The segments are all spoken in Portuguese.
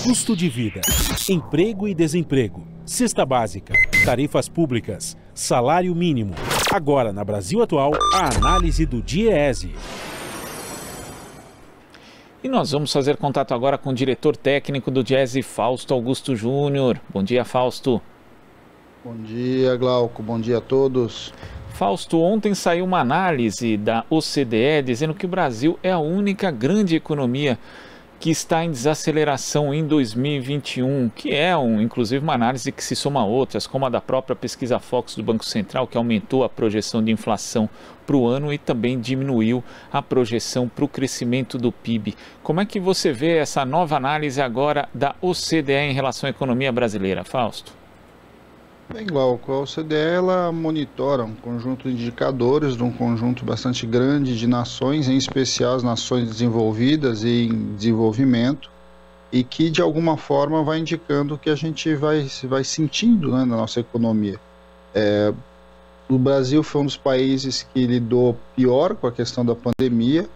Custo de vida, emprego e desemprego, cesta básica, tarifas públicas, salário mínimo. Agora, na Brasil Atual, a análise do DIEESE. E nós vamos fazer contato agora com o diretor técnico do DIEESE, Fausto Augusto Júnior. Bom dia, Fausto. Bom dia, Glauco. Bom dia a todos. Fausto, ontem saiu uma análise da OCDE dizendo que o Brasil é a única grande economia que está em desaceleração em 2021, que é, inclusive, uma análise que se soma a outras, como a da própria pesquisa Focus do Banco Central, que aumentou a projeção de inflação para o ano e também diminuiu a projeção para o crescimento do PIB. Como é que você vê essa nova análise agora da OCDE em relação à economia brasileira, Fausto? Bem, Glauco, a OCDE ela monitora um conjunto de indicadores de um conjunto bastante grande de nações, em especial as nações desenvolvidas e em desenvolvimento, e que de alguma forma vai indicando o que a gente vai sentindo, né, na nossa economia. O Brasil foi um dos países que lidou pior com a questão da pandemia,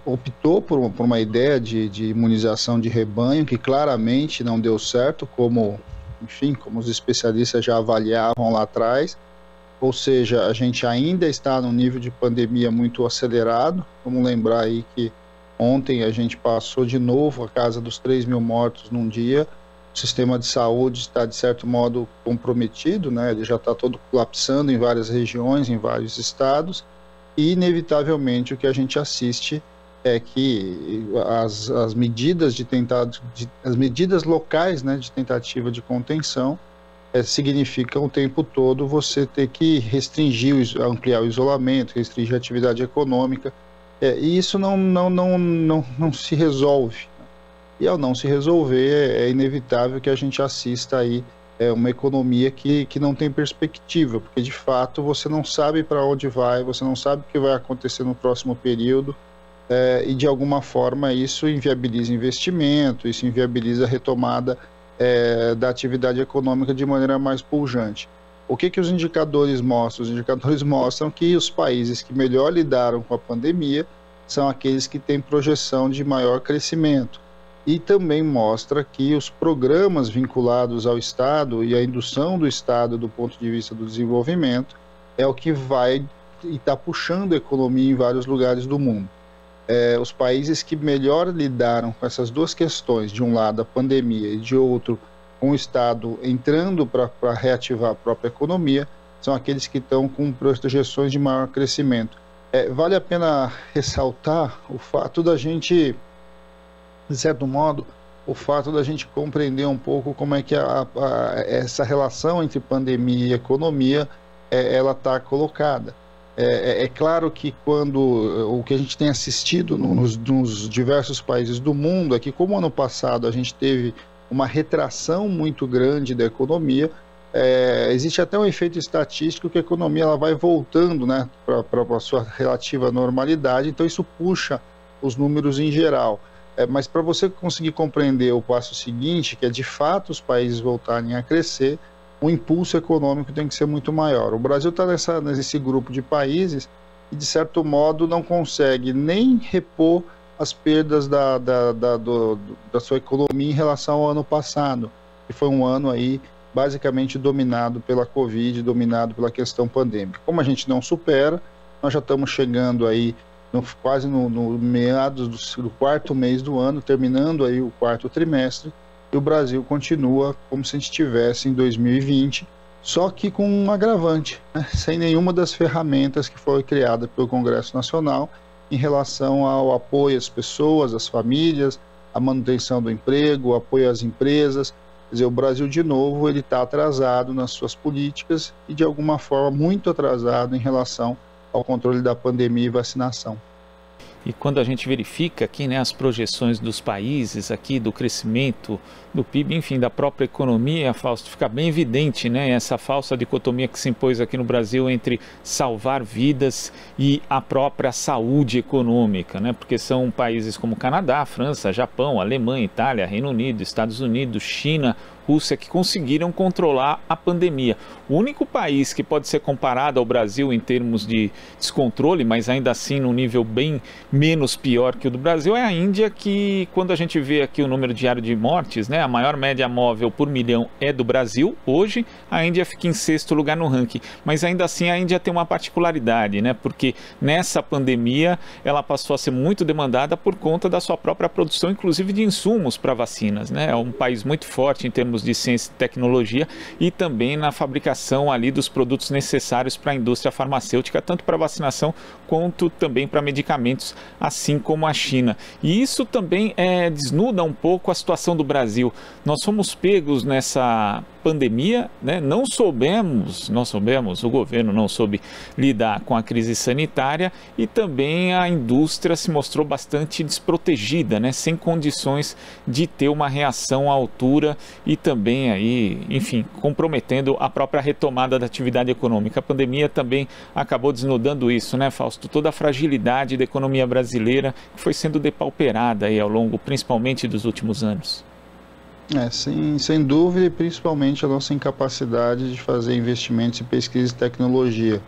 optou por uma ideia de imunização de rebanho que claramente não deu certo, como os especialistas já avaliavam lá atrás, ou seja, a gente ainda está num nível de pandemia muito acelerado. Vamos lembrar aí que ontem a gente passou de novo a casa dos 3 mil mortos num dia. O sistema de saúde está, de certo modo, comprometido, né? Ele já está todo colapsando em várias regiões, em vários estados, e inevitavelmente o que a gente assiste é que as medidas as medidas locais, né, de tentativa de contenção significam o tempo todo você ter que ampliar o isolamento, restringir a atividade econômica, e isso não se resolve. E ao não se resolver, é inevitável que a gente assista aí uma economia que não tem perspectiva, porque de fato você não sabe para onde vai, você não sabe o que vai acontecer no próximo período. E de alguma forma isso inviabiliza investimento, isso inviabiliza a retomada da atividade econômica de maneira mais pujante. O que os indicadores mostram? Os indicadores mostram que os países que melhor lidaram com a pandemia são aqueles que têm projeção de maior crescimento. E também mostra que os programas vinculados ao Estado e a indução do Estado do ponto de vista do desenvolvimento é o que vai e está puxando a economia em vários lugares do mundo. Os países que melhor lidaram com essas duas questões, de um lado a pandemia e de outro com o Estado entrando para reativar a própria economia, são aqueles que estão com projeções de maior crescimento. Vale a pena ressaltar o fato da gente, de certo modo, compreender um pouco como é que essa relação entre pandemia e economia ela está colocada. É claro que o que a gente tem assistido nos diversos países do mundo é que, como ano passado a gente teve uma retração muito grande da economia, existe até um efeito estatístico que a economia ela vai voltando, né, para a sua relativa normalidade, então isso puxa os números em geral. Mas para você conseguir compreender o passo seguinte, que é de fato os países voltarem a crescer, o impulso econômico tem que ser muito maior. O Brasil está nesse grupo de países que, de certo modo, não consegue nem repor as perdas da sua economia em relação ao ano passado, que foi um ano aí basicamente dominado pela Covid, dominado pela questão pandêmica. Como a gente não supera, nós já estamos chegando aí quase no meados do quarto mês do ano, terminando aí o quarto trimestre, e o Brasil continua como se a gente estivesse em 2020, só que com um agravante, né? Sem nenhuma das ferramentas que foi criada pelo Congresso Nacional em relação ao apoio às pessoas, às famílias, a manutenção do emprego, o apoio às empresas. Quer dizer, o Brasil, de novo, ele está atrasado nas suas políticas e, de alguma forma, muito atrasado em relação ao controle da pandemia e vacinação. E quando a gente verifica aqui, né, as projeções dos países aqui, do crescimento do PIB, enfim, da própria economia, Fausto, fica bem evidente, né, essa falsa dicotomia que se impôs aqui no Brasil entre salvar vidas e a própria saúde econômica, né, porque são países como Canadá, França, Japão, Alemanha, Itália, Reino Unido, Estados Unidos, China, Rússia, que conseguiram controlar a pandemia. O único país que pode ser comparado ao Brasil em termos de descontrole, mas ainda assim num nível bem menos pior que o do Brasil, é a Índia, que quando a gente vê aqui o número diário de mortes, né, a maior média móvel por milhão é do Brasil. Hoje a Índia fica em 6º lugar no ranking, mas ainda assim a Índia tem uma particularidade, né, porque nessa pandemia ela passou a ser muito demandada por conta da sua própria produção, inclusive de insumos para vacinas, né? É um país muito forte em termos de ciência e tecnologia e também na fabricação ali dos produtos necessários para a indústria farmacêutica, tanto para vacinação quanto também para medicamentos, assim como a China. E isso também desnuda um pouco a situação do Brasil. Nós fomos pegos nessa pandemia, né? Nós soubemos, o governo não soube lidar com a crise sanitária e também a indústria se mostrou bastante desprotegida, né? Sem condições de ter uma reação à altura e também aí, enfim, comprometendo a própria retomada da atividade econômica. A pandemia também acabou desnudando isso, né, Fausto? Toda a fragilidade da economia brasileira que foi sendo depauperada aí ao longo, principalmente dos últimos anos. Sim, sem dúvida, e principalmente a nossa incapacidade de fazer investimentos em pesquisa e tecnologia.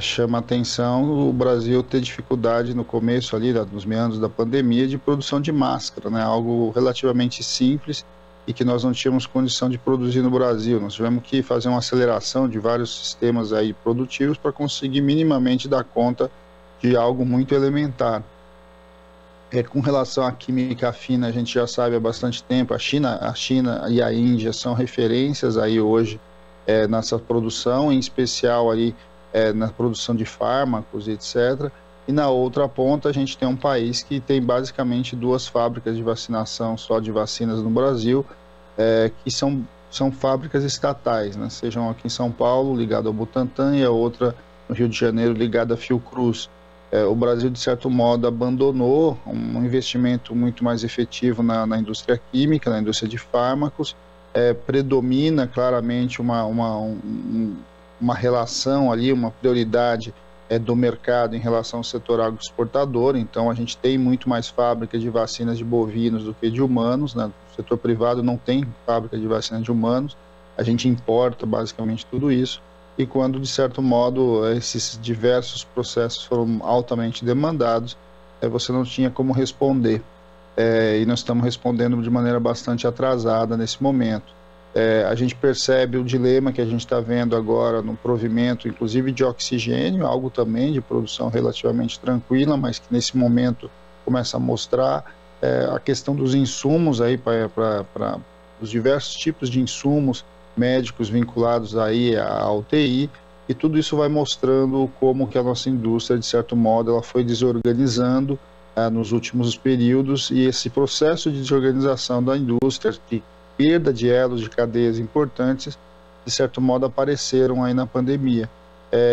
Chama atenção o Brasil ter dificuldade no começo ali, nos meandros da pandemia, de produção de máscara, né? Algo relativamente simples e que nós não tínhamos condição de produzir no Brasil. Nós tivemos que fazer uma aceleração de vários sistemas aí produtivos para conseguir minimamente dar conta de algo muito elementar. Com relação à química fina, a gente já sabe há bastante tempo, a China e a Índia são referências aí hoje nessa produção, em especial ali na produção de fármacos, etc. E na outra ponta a gente tem um país que tem basicamente 2 fábricas de vacinação só de vacinas no Brasil, que são fábricas estatais, né? Sejam aqui em São Paulo, ligada ao Butantan, e a outra no Rio de Janeiro, ligada à Fiocruz. O Brasil, de certo modo, abandonou um investimento muito mais efetivo na indústria química, na indústria de fármacos. Predomina claramente uma relação ali, uma prioridade do mercado em relação ao setor agroexportador. Então, a gente tem muito mais fábricas de vacinas de bovinos do que de humanos, né? O setor privado não tem fábrica de vacina de humanos, a gente importa basicamente tudo isso. E quando, de certo modo, esses diversos processos foram altamente demandados, você não tinha como responder. E nós estamos respondendo de maneira bastante atrasada nesse momento. A gente percebe o dilema que a gente está vendo agora no provimento, inclusive de oxigênio, algo também de produção relativamente tranquila, mas que nesse momento começa a mostrar a questão dos insumos aí para os diversos tipos de insumos médicos vinculados aí à UTI, e tudo isso vai mostrando como que a nossa indústria, de certo modo, ela foi desorganizando nos últimos períodos, e esse processo de desorganização da indústria, de perda de elos de cadeias importantes, de certo modo apareceram aí na pandemia.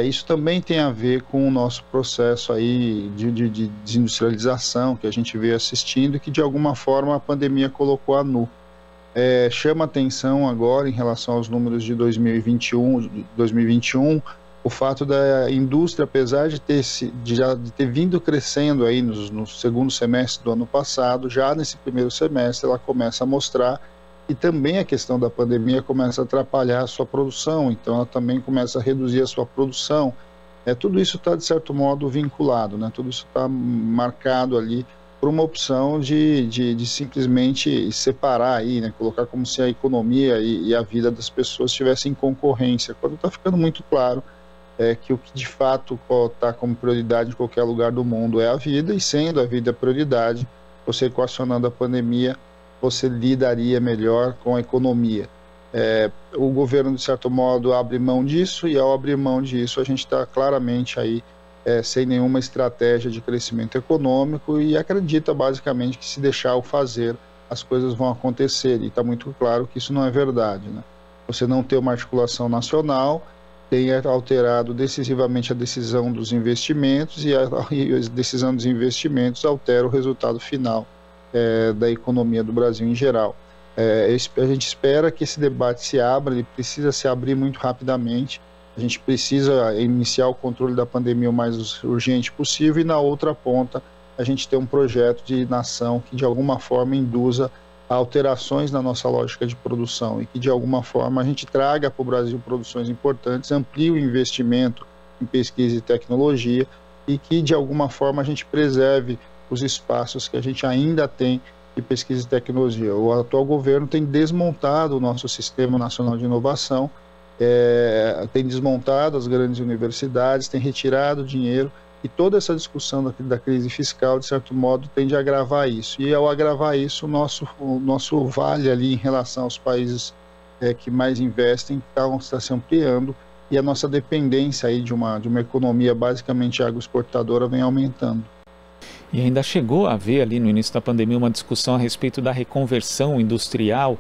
Isso também tem a ver com o nosso processo aí de desindustrialização que a gente veio assistindo e que de alguma forma a pandemia colocou a nu. Chama atenção agora em relação aos números de 2021, o fato da indústria, apesar de ter vindo crescendo aí no segundo semestre do ano passado, já nesse primeiro semestre ela começa a mostrar, e também a questão da pandemia começa a atrapalhar a sua produção, então ela também começa a reduzir a sua produção. Tudo isso está, de certo modo, vinculado, né? Tudo isso está marcado ali por uma opção de simplesmente separar aí, né? Colocar como se a economia e a vida das pessoas estivessem em concorrência, quando está ficando muito claro que o que de fato está como prioridade em qualquer lugar do mundo é a vida, e sendo a vida a prioridade, você equacionando a pandemia, você lidaria melhor com a economia. O governo, de certo modo, abre mão disso, e ao abrir mão disso a gente está claramente aí sem nenhuma estratégia de crescimento econômico, e acredita basicamente que se deixar o fazer, as coisas vão acontecer, e está muito claro que isso não é verdade, né? Você não ter uma articulação nacional tem alterado decisivamente a decisão dos investimentos, e a decisão dos investimentos altera o resultado final da economia do Brasil em geral. A gente espera que esse debate se abra, ele precisa se abrir muito rapidamente. A gente precisa iniciar o controle da pandemia o mais urgente possível, e na outra ponta a gente tem um projeto de nação que de alguma forma induza alterações na nossa lógica de produção e que de alguma forma a gente traga para o Brasil produções importantes, amplie o investimento em pesquisa e tecnologia e que de alguma forma a gente preserve os espaços que a gente ainda tem de pesquisa e tecnologia. O atual governo tem desmontado o nosso Sistema Nacional de Inovação, tem desmontado as grandes universidades, tem retirado dinheiro, e toda essa discussão da crise fiscal, de certo modo, tende a agravar isso. E ao agravar isso, o nosso vale ali em relação aos países que mais investem está se ampliando, e a nossa dependência aí de uma economia basicamente agroexportadora vem aumentando. E ainda chegou a haver ali no início da pandemia uma discussão a respeito da reconversão industrial,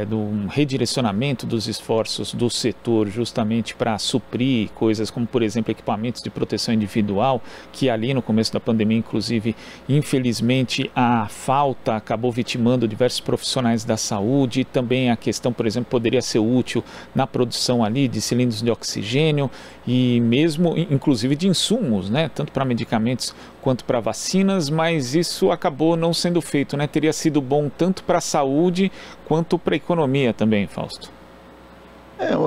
do redirecionamento dos esforços do setor justamente para suprir coisas como, por exemplo, equipamentos de proteção individual, que ali no começo da pandemia, inclusive, infelizmente, a falta acabou vitimando diversos profissionais da saúde. Também a questão, por exemplo, poderia ser útil na produção ali de cilindros de oxigênio e mesmo, inclusive, de insumos, né? Tanto para medicamentos quanto para vacinas, mas isso acabou não sendo feito, né? Teria sido bom tanto para a saúde quanto para a economia também, Fausto.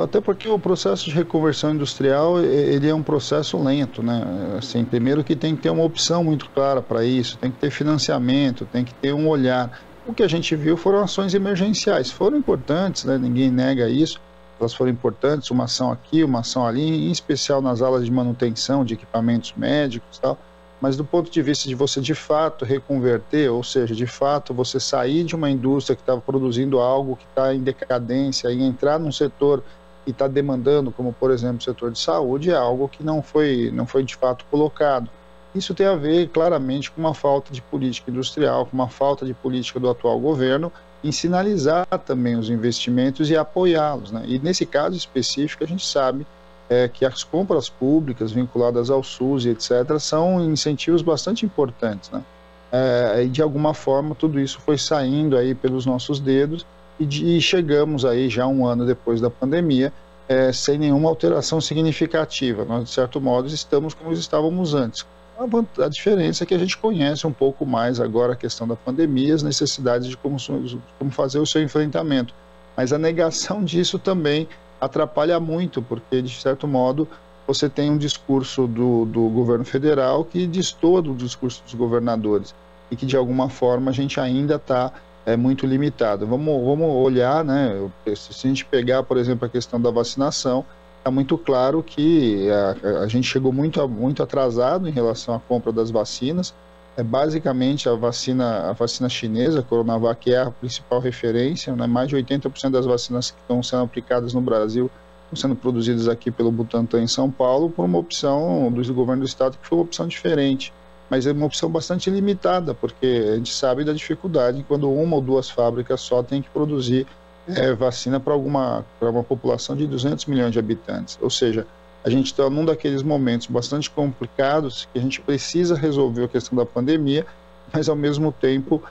Até porque o processo de reconversão industrial, ele é um processo lento, né? Assim, primeiro que tem que ter uma opção muito clara para isso, tem que ter financiamento, tem que ter um olhar. O que a gente viu foram ações emergenciais, foram importantes, né? Ninguém nega isso, elas foram importantes, uma ação aqui, uma ação ali, em especial nas aulas de manutenção de equipamentos médicos e tal. Mas do ponto de vista de você de fato reconverter, ou seja, de fato você sair de uma indústria que estava produzindo algo que está em decadência e entrar num setor que está demandando, como por exemplo o setor de saúde, é algo que não foi de fato colocado. Isso tem a ver claramente com uma falta de política industrial, com uma falta de política do atual governo em sinalizar também os investimentos e apoiá-los, né? E nesse caso específico a gente sabe que as compras públicas vinculadas ao SUS e etc. são incentivos bastante importantes, né? E de alguma forma tudo isso foi saindo aí pelos nossos dedos e chegamos aí já um ano depois da pandemia sem nenhuma alteração significativa. Nós, de certo modo, estamos como estávamos antes. A diferença é que a gente conhece um pouco mais agora a questão da pandemia, as necessidades de como fazer o seu enfrentamento. Mas a negação disso também atrapalha muito, porque, de certo modo, você tem um discurso do governo federal que destoa do discurso dos governadores e que, de alguma forma, a gente ainda está muito limitado. Vamos olhar, né? Se a gente pegar, por exemplo, a questão da vacinação, está muito claro que a gente chegou muito atrasado em relação à compra das vacinas. Basicamente, a vacina chinesa, a Coronavac, é a principal referência, né? Mais de 80% das vacinas que estão sendo aplicadas no Brasil estão sendo produzidas aqui pelo Butantan em São Paulo por uma opção do governo do estado que foi uma opção diferente, mas é uma opção bastante limitada, porque a gente sabe da dificuldade quando uma ou duas fábricas só tem que produzir vacina para uma população de 200 milhões de habitantes, ou seja, a gente está num daqueles momentos bastante complicados que a gente precisa resolver a questão da pandemia, mas ao mesmo tempo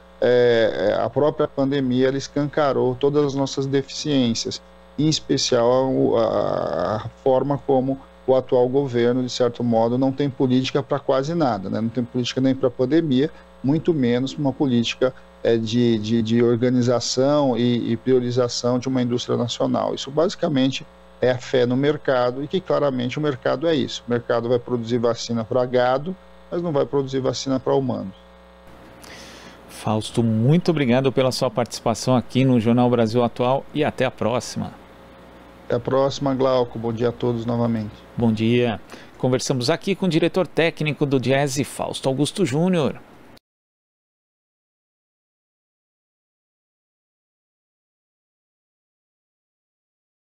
a própria pandemia ela escancarou todas as nossas deficiências, em especial a forma como o atual governo, de certo modo, não tem política para quase nada, né? Não tem política nem para a pandemia, muito menos uma política de organização e priorização de uma indústria nacional. Isso basicamente é a fé no mercado, e que claramente o mercado é isso. O mercado vai produzir vacina para gado, mas não vai produzir vacina para humanos. Fausto, muito obrigado pela sua participação aqui no Jornal Brasil Atual e até a próxima. Até a próxima, Glauco. Bom dia a todos novamente. Bom dia. Conversamos aqui com o diretor técnico do Diese, Fausto Augusto Júnior.